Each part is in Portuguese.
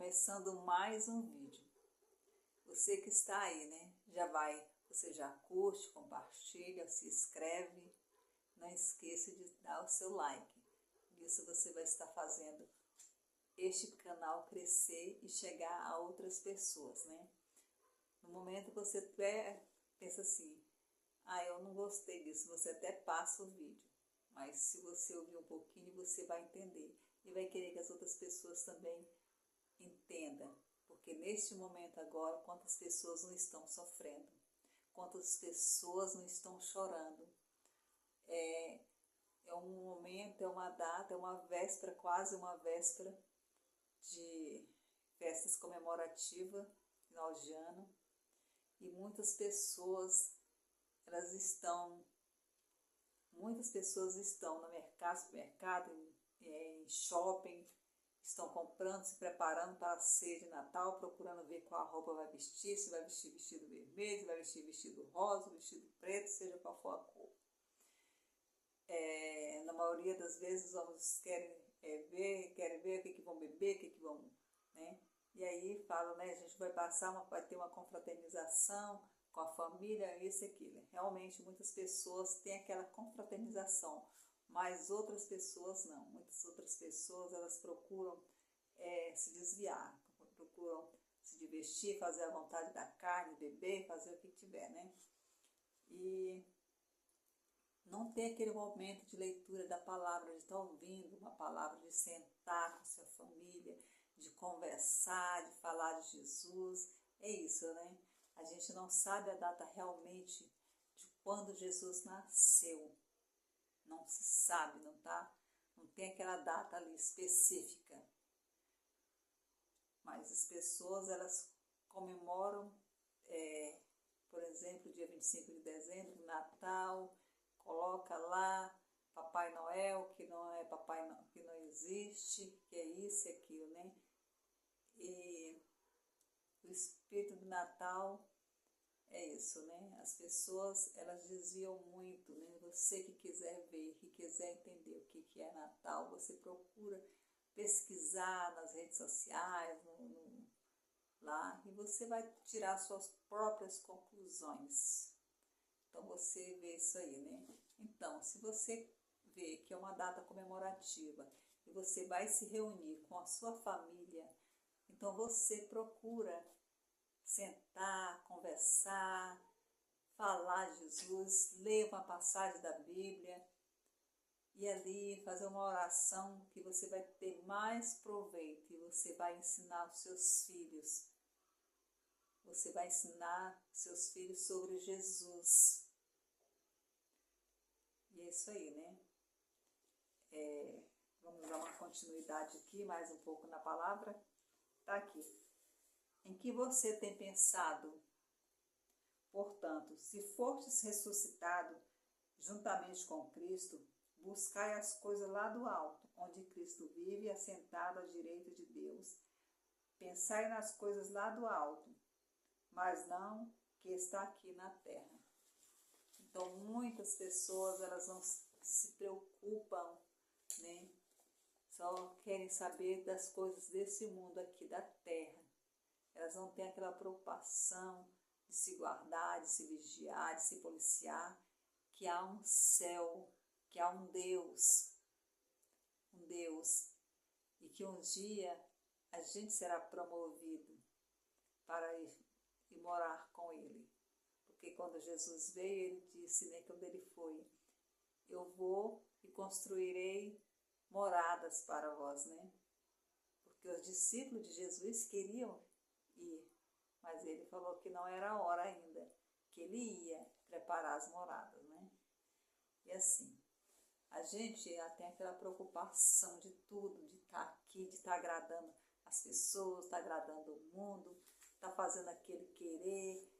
começando mais um vídeo. Você que está aí, né? Você já curte, compartilha, se inscreve. Não esqueça de dar o seu like. Isso você vai estar fazendo este canal crescer e chegar a outras pessoas, né? No momento que você pensa assim, eu não gostei disso, você até passa o vídeo. Mas se você ouvir um pouquinho, você vai entender. E vai querer que as outras pessoas também entendam. Porque neste momento agora, quantas pessoas não estão sofrendo? Quantas pessoas não estão chorando? É um momento, é uma data, é uma véspera, quase uma véspera de festas comemorativas, final de ano. E muitas pessoas estão no supermercado, em shopping, estão comprando, se preparando para a ceia de Natal, procurando ver qual roupa vai vestir, se vai vestir vestido vermelho, se vai vestir vestido rosa, vestido preto, seja qual for a cor. Na maioria das vezes os homens querem ver o que vão beber, o que vão, né? E aí falam, né, a gente vai ter uma confraternização com a família, isso e aquilo. Realmente muitas pessoas têm aquela confraternização, mas outras pessoas não. Muitas outras pessoas, elas procuram se desviar, procuram se divertir, fazer a vontade da carne, beber, fazer o que tiver, né? E não tem aquele momento de leitura da palavra, de estar ouvindo uma palavra, de sentar com sua família, de conversar, de falar de Jesus. É isso, né? A gente não sabe a data realmente de quando Jesus nasceu. Não se sabe, não tem aquela data ali específica. Mas as pessoas, elas comemoram, por exemplo, dia 25 de dezembro, Natal, coloca lá Papai Noel, que não é Papai Noel, que não existe, que é isso e aquilo, né? E o espírito do Natal é isso, né? As pessoas, elas desviam muito, né? Você que quiser ver, que quiser entender o que é Natal, você procura pesquisar nas redes sociais, lá, e você vai tirar suas próprias conclusões. Então você vê isso aí, né? Então, se você vê que é uma data comemorativa e você vai se reunir com a sua família, então você procura sentar, conversar, falar de Jesus, ler uma passagem da Bíblia e ali fazer uma oração que você vai ter mais proveito e você vai ensinar os seus filhos. Você vai ensinar seus filhos sobre Jesus. E é isso aí, né? Vamos dar uma continuidade aqui, mais um pouco na palavra. Tá aqui. Em que você tem pensado? Portanto, se fostes ressuscitado juntamente com Cristo, buscai as coisas lá do alto, onde Cristo vive, assentado à direita de Deus. Pensai nas coisas lá do alto, mas não que está aqui na terra. Então, muitas pessoas, elas não se preocupam, né? Só querem saber das coisas desse mundo aqui, da terra. Elas não têm aquela preocupação de se guardar, de se vigiar, de se policiar, que há um céu, que há um Deus, e que um dia a gente será promovido para ir morar com Ele. Porque quando Jesus veio, Ele disse, né, quando Ele foi, eu vou e construirei moradas para vós, né? Porque os discípulos de Jesus queriam ir, mas Ele falou que não era a hora ainda, que Ele ia preparar as moradas, né? E assim, a gente tem aquela preocupação de tudo, de estar aqui, de estar agradando as pessoas, estar agradando o mundo, estar fazendo aquele querer,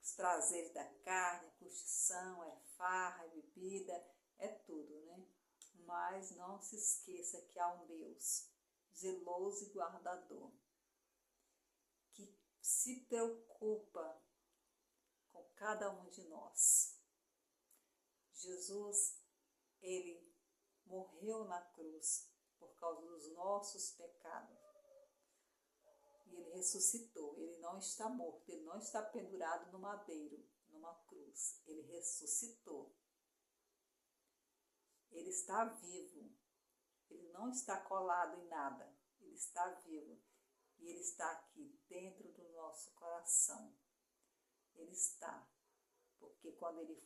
os prazeres da carne, curtição, farra, bebida, é tudo, né? Mas não se esqueça que há um Deus zeloso e guardador, que se preocupa com cada um de nós. Jesus, Ele morreu na cruz por causa dos nossos pecados. e ele ressuscitou. Ele não está morto, ele não está pendurado no madeiro, numa cruz. Ele ressuscitou. Ele está vivo. Ele não está colado em nada. Ele está vivo. E ele está aqui dentro do nosso coração. Ele está. Porque quando ele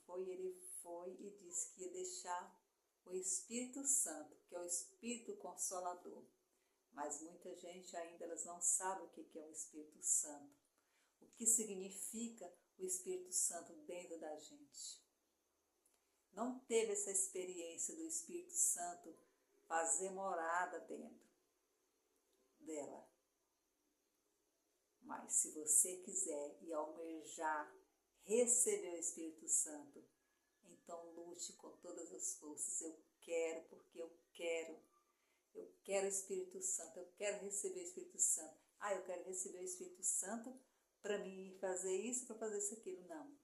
foi e disse que ia deixar o Espírito Santo, que é o Espírito Consolador. Mas muita gente ainda elas não sabe o que é o Espírito Santo. O que significa o Espírito Santo dentro da gente. Não teve essa experiência do Espírito Santo fazer morada dentro dela. Mas se você quiser e almejar receber o Espírito Santo, então lute com todas as forças. Eu quero, porque eu quero. Eu quero o Espírito Santo, eu quero receber o Espírito Santo. Eu quero receber o Espírito Santo para mim fazer isso, para fazer isso, aquilo. Não.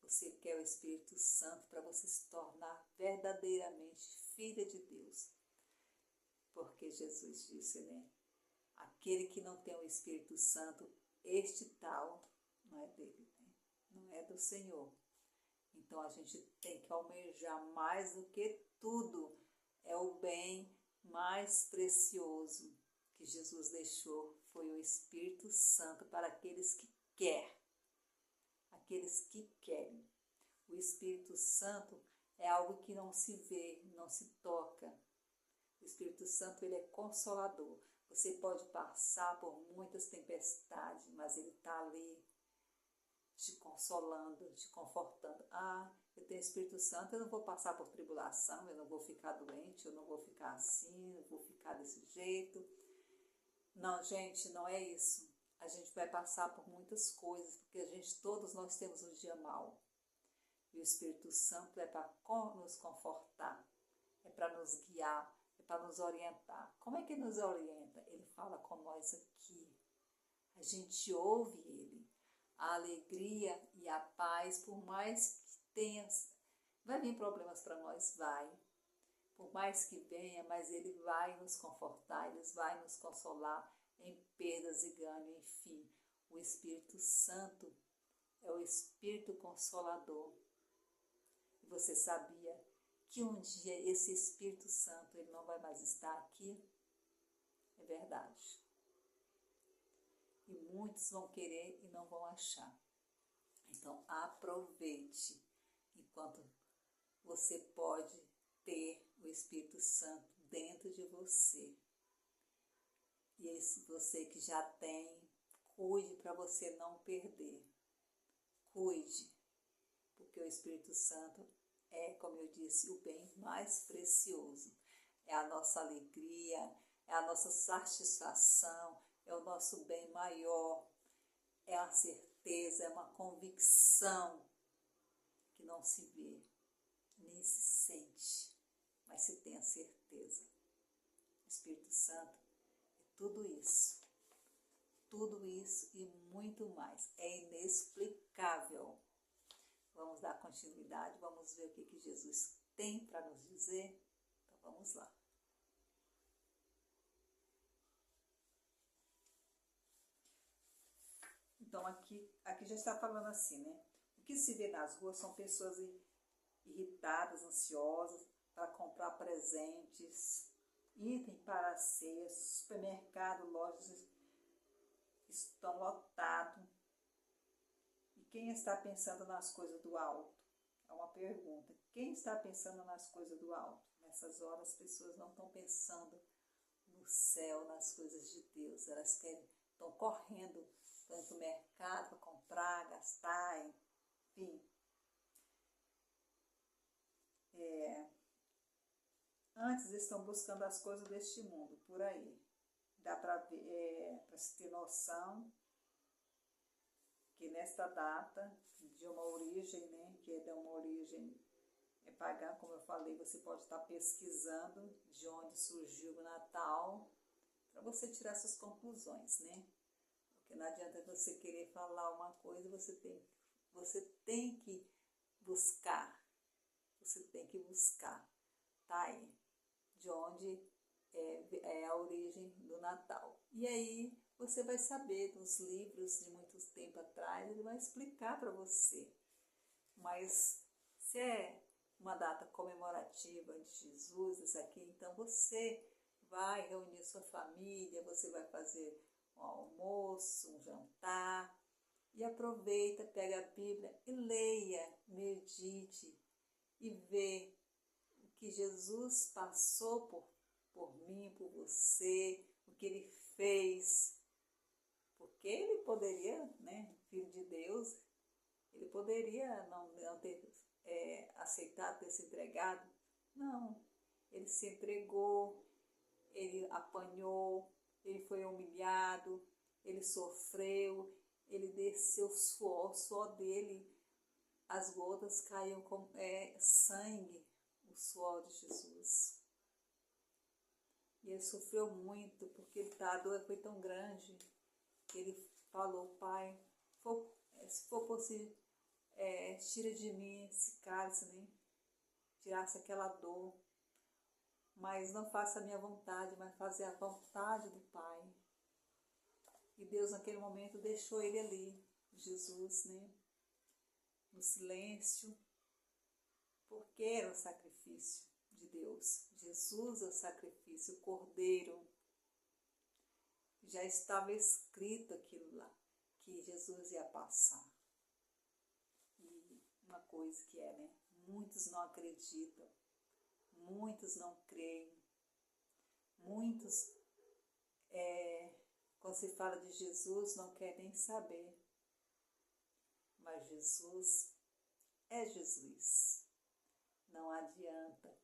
Você quer o Espírito Santo para você se tornar verdadeiramente filha de Deus. Porque Jesus disse, né? Aquele que não tem o Espírito Santo, este tal não é dele, né? Não é do Senhor. Então a gente tem que almejar mais do que tudo. É o bem mais precioso que Jesus deixou, foi o Espírito Santo para aqueles que querem. Aqueles que querem. O Espírito Santo é algo que não se vê, não se toca. O Espírito Santo, ele é consolador. Você pode passar por muitas tempestades, mas ele está ali te consolando, te confortando. Eu tenho Espírito Santo, eu não vou passar por tribulação, eu não vou ficar doente, eu não vou ficar assim, eu vou ficar desse jeito. Não, gente, não é isso. A gente vai passar por muitas coisas, porque todos nós temos um dia mau. E o Espírito Santo é para nos confortar, é para nos guiar, é para nos orientar. Como é que ele nos orienta? Ele fala com nós aqui. A gente ouve ele. A alegria e a paz, por mais que tenha, vai vir problemas para nós, vai. Por mais que venha, mas ele vai nos confortar, ele vai nos consolar em perdas e ganhos, enfim. O Espírito Santo é o Espírito Consolador. E você sabia que um dia esse Espírito Santo ele não vai mais estar aqui? É verdade. E muitos vão querer e não vão achar. Então, aproveite enquanto você pode ter o Espírito Santo dentro de você. E esse você que já tem, cuide para você não perder. Cuide, porque o Espírito Santo é, como eu disse, o bem mais precioso. É a nossa alegria, é a nossa satisfação, é o nosso bem maior, é a certeza, é uma convicção que não se vê, nem se sente, mas se tem a certeza. O Espírito Santo é tudo isso e muito mais. É inexplicável. Vamos dar continuidade, vamos ver o que Jesus tem para nos dizer? Então vamos lá. Então aqui já está falando assim, né? O que se vê nas ruas são pessoas irritadas, ansiosas, para comprar presentes, item para a ceia, supermercado, lojas estão lotados. E quem está pensando nas coisas do alto? É uma pergunta. Quem está pensando nas coisas do alto? Nessas horas as pessoas não estão pensando no céu, nas coisas de Deus. Elas estão correndo para o mercado para comprar, gastar, enfim. Antes estão buscando as coisas deste mundo, por aí. Dá para ver, para se ter noção que nesta data, de uma origem, né, que é de uma origem pagã, como eu falei, você pode estar pesquisando de onde surgiu o Natal, para você tirar suas conclusões, né? Porque não adianta você querer falar uma coisa, você tem que buscar. Você tem que buscar, tá aí, de onde é a origem do Natal. E aí, você vai saber nos livros de muito tempo atrás, ele vai explicar para você. Mas se é uma data comemorativa de Jesus, isso aqui, então você vai reunir sua família, você vai fazer um almoço, um jantar, e aproveita, pega a Bíblia e leia, medite e vê o que Jesus passou por mim, por você, o que ele fez. Porque ele poderia, né, filho de Deus, ele poderia não ter aceitado, ter se entregado. Não, ele se entregou, ele apanhou, ele foi humilhado, ele sofreu, ele desceu o suor dele, as gotas caíam como sangue, o suor de Jesus. E ele sofreu muito, porque a dor foi tão grande, que ele falou: Pai, se for possível, tira de mim esse cálice, né? Tirasse aquela dor, mas não faça a minha vontade, mas fazer a vontade do Pai. E Deus naquele momento deixou ele ali, Jesus, né? No silêncio, porque era o sacrifício de Deus. Jesus é o sacrifício, o Cordeiro. Já estava escrito aquilo lá, que Jesus ia passar. E uma coisa que né? Muitos não acreditam, muitos não creem, muitos, quando se fala de Jesus, não quer nem saber. Mas Jesus é Jesus. Não adianta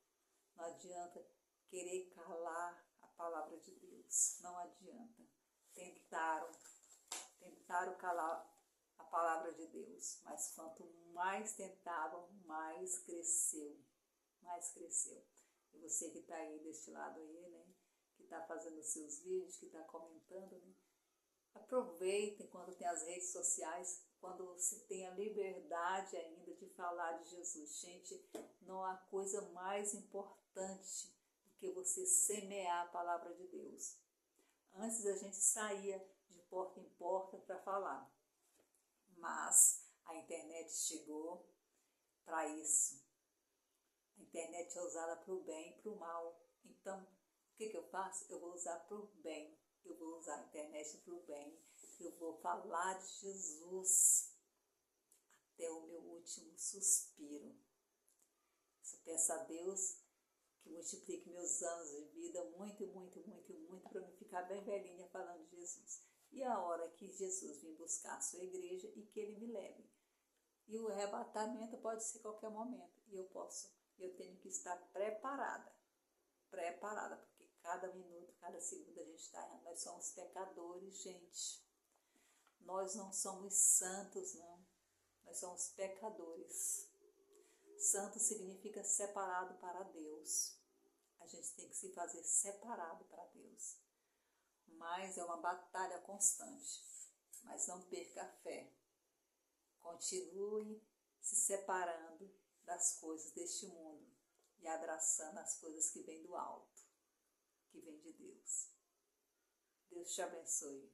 querer calar a palavra de Deus. Não adianta. Tentaram calar a palavra de Deus, mas quanto mais tentavam, mais cresceu. Mais cresceu. E você que está aí deste lado aí, né? Que está fazendo os seus vídeos, que está comentando, né? Aproveitem quando tem as redes sociais, quando se tem a liberdade ainda de falar de Jesus. Gente, não há coisa mais importante do que você semear a palavra de Deus. Antes a gente saía de porta em porta para falar, mas a internet chegou para isso. A internet é usada para o bem e para o mal. Então, o que eu faço? Eu vou usar para o bem. Eu vou usar a internet para o bem. Eu vou falar de Jesus até o meu último suspiro. Eu peço a Deus que multiplique meus anos de vida muito, muito, muito, muito, para eu ficar bem velhinha falando de Jesus. E a hora que Jesus vir buscar a sua igreja e que ele me leve. E o arrebatamento pode ser a qualquer momento. E eu tenho que estar preparada, porque cada minuto, cada segundo a gente está errando. Nós somos pecadores, gente. Nós não somos santos, não. Nós somos pecadores. Santo significa separado para Deus. A gente tem que se fazer separado para Deus. Mas é uma batalha constante. Mas não perca a fé. Continue se separando das coisas deste mundo e abraçando as coisas que vêm do alto, que vêm de Deus. Deus te abençoe.